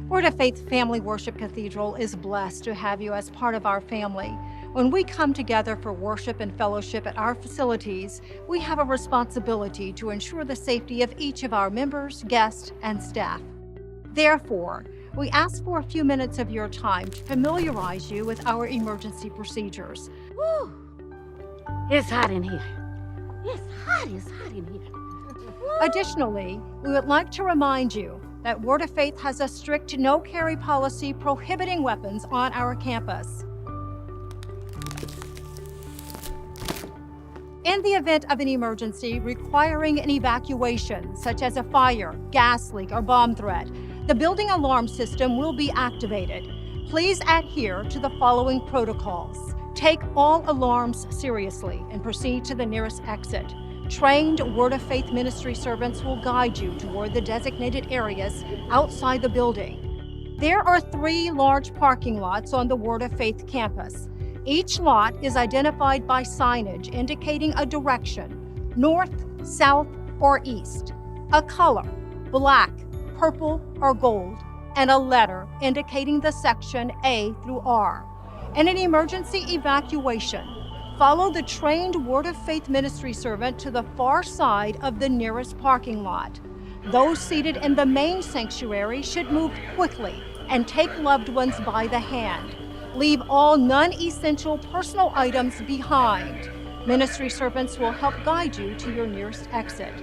Word of Faith Family Worship Cathedral is blessed to have you as part of our family. When we come together for worship and fellowship at our facilities, we have a responsibility to ensure the safety of each of our members, guests, and staff. Therefore, we ask for a few minutes of your time to familiarize you with our emergency procedures. Woo! It's hot in here. It's hot in here. Additionally, we would like to remind you that Word of Faith has a strict no-carry policy prohibiting weapons on our campus. In the event of an emergency requiring an evacuation, such as a fire, gas leak, or bomb threat, the building alarm system will be activated. Please adhere to the following protocols. Take all alarms seriously and proceed to the nearest exit. Trained Word of Faith ministry servants will guide you toward the designated areas outside the building. There are 3 large parking lots on the Word of Faith campus. Each lot is identified by signage indicating a direction, north, south, or east, a color, black, purple, or gold, and a letter indicating the section A through R. In an emergency evacuation, follow the trained Word of Faith ministry servant to the far side of the nearest parking lot. Those seated in the main sanctuary should move quickly and take loved ones by the hand. Leave all non-essential personal items behind. Ministry servants will help guide you to your nearest exit.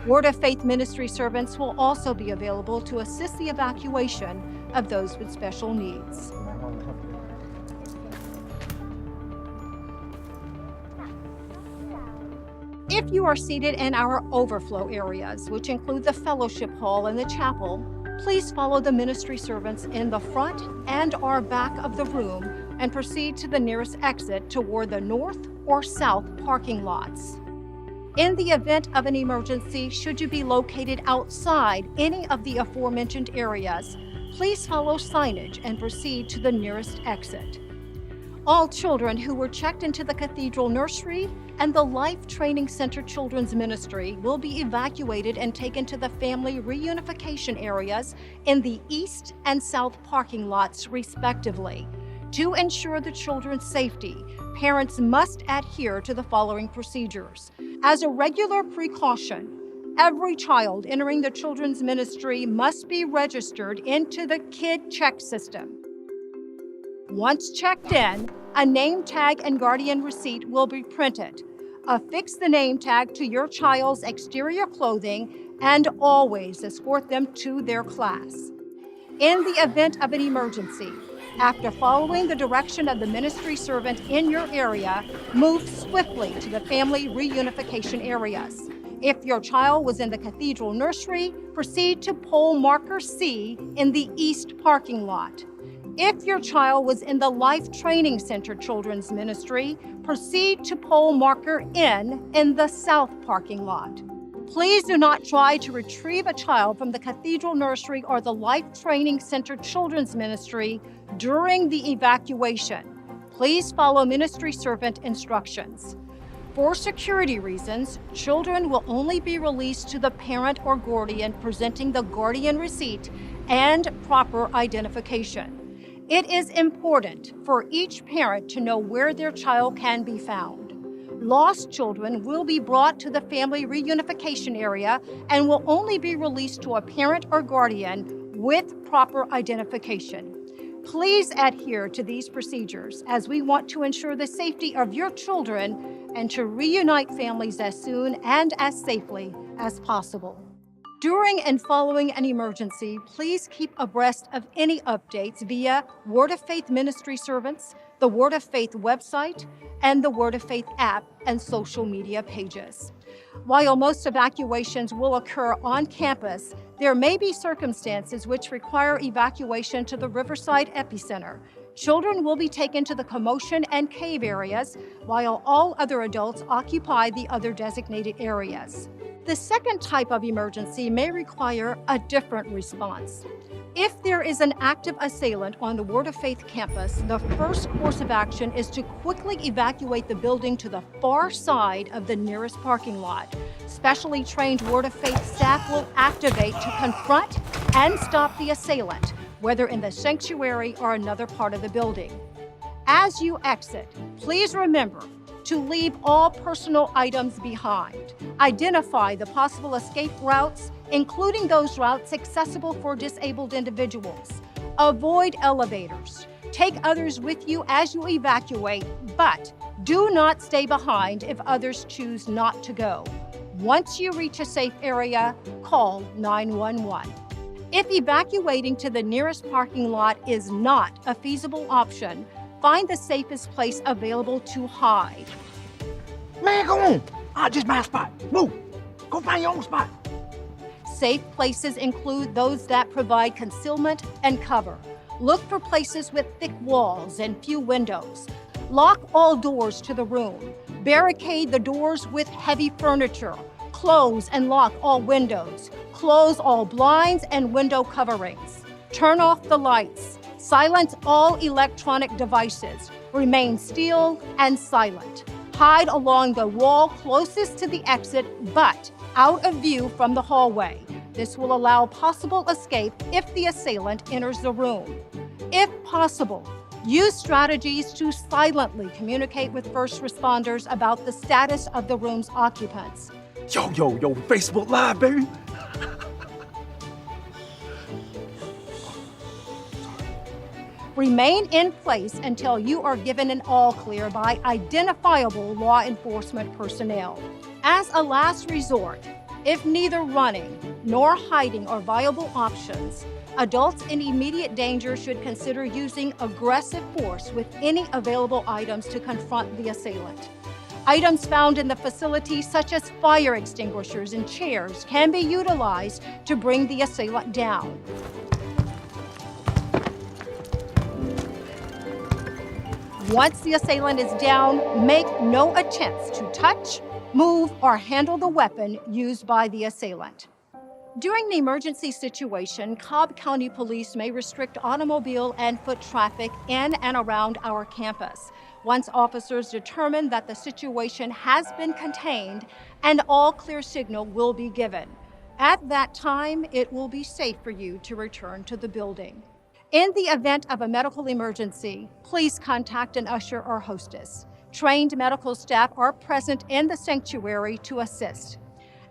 Word of Faith ministry servants will also be available to assist the evacuation of those with special needs. If you are seated in our overflow areas, which include the fellowship hall and the chapel, please follow the ministry servants in the front and or back of the room and proceed to the nearest exit toward the north or south parking lots. In the event of an emergency, should you be located outside any of the aforementioned areas, please follow signage and proceed to the nearest exit. All children who were checked into the Cathedral Nursery and the Life Training Center Children's Ministry will be evacuated and taken to the family reunification areas in the east and south parking lots, respectively. To ensure the children's safety, parents must adhere to the following procedures. As a regular precaution, every child entering the children's ministry must be registered into the Kid Check system. Once checked in, a name tag and guardian receipt will be printed. Affix the name tag to your child's exterior clothing and always escort them to their class. In the event of an emergency, after following the direction of the ministry servant in your area, move swiftly to the family reunification areas. If your child was in the Cathedral Nursery, proceed to pole marker C in the east parking lot. If your child was in the Life Training Center Children's Ministry, proceed to pole marker N in the south parking lot. Please do not try to retrieve a child from the Cathedral Nursery or the Life Training Center Children's Ministry during the evacuation. Please follow ministry servant instructions. For security reasons, children will only be released to the parent or guardian presenting the guardian receipt and proper identification. It is important for each parent to know where their child can be found. Lost children will be brought to the family reunification area and will only be released to a parent or guardian with proper identification. Please adhere to these procedures as we want to ensure the safety of your children and to reunite families as soon and as safely as possible. During and following an emergency, please keep abreast of any updates via Word of Faith ministry servants, the Word of Faith website, and the Word of Faith app and social media pages. While most evacuations will occur on campus, there may be circumstances which require evacuation to the Riverside epicenter. Children will be taken to the commotion and cave areas, while all other adults occupy the other designated areas. The second type of emergency may require a different response. If there is an active assailant on the Word of Faith campus, the first course of action is to quickly evacuate the building to the far side of the nearest parking lot. Specially trained Word of Faith staff will activate to confront and stop the assailant. whether in the sanctuary or another part of the building. As you exit, please remember to leave all personal items behind. Identify the possible escape routes, including those routes accessible for disabled individuals. Avoid elevators. Take others with you as you evacuate, but do not stay behind if others choose not to go. Once you reach a safe area, call 911. If evacuating to the nearest parking lot is not a feasible option, find the safest place available to hide. Man, go on. Just my spot. Move. Go find your own spot. Safe places include those that provide concealment and cover. Look for places with thick walls and few windows. Lock all doors to the room. Barricade the doors with heavy furniture. Close and lock all windows. Close all blinds and window coverings. Turn off the lights. Silence all electronic devices. Remain still and silent. Hide along the wall closest to the exit, but out of view from the hallway. This will allow possible escape if the assailant enters the room. If possible, use strategies to silently communicate with first responders about the status of the room's occupants. Yo, Facebook Live, baby. Remain in place until you are given an all clear by identifiable law enforcement personnel. As a last resort, if neither running nor hiding are viable options, adults in immediate danger should consider using aggressive force with any available items to confront the assailant. Items found in the facility, such as fire extinguishers and chairs, can be utilized to bring the assailant down. Once the assailant is down, make no attempts to touch, move, or handle the weapon used by the assailant. During an emergency situation, Cobb County Police may restrict automobile and foot traffic in and around our campus. Once officers determine that the situation has been contained, an all-clear signal will be given. At that time, it will be safe for you to return to the building. In the event of a medical emergency, please contact an usher or hostess. Trained medical staff are present in the sanctuary to assist.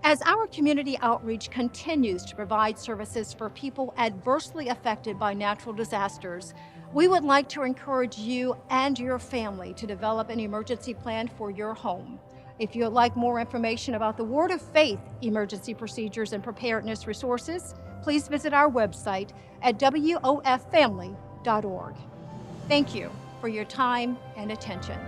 As our community outreach continues to provide services for people adversely affected by natural disasters, we would like to encourage you and your family to develop an emergency plan for your home. If you would like more information about the Word of Faith emergency procedures and preparedness resources, please visit our website at woffamily.org. Thank you for your time and attention.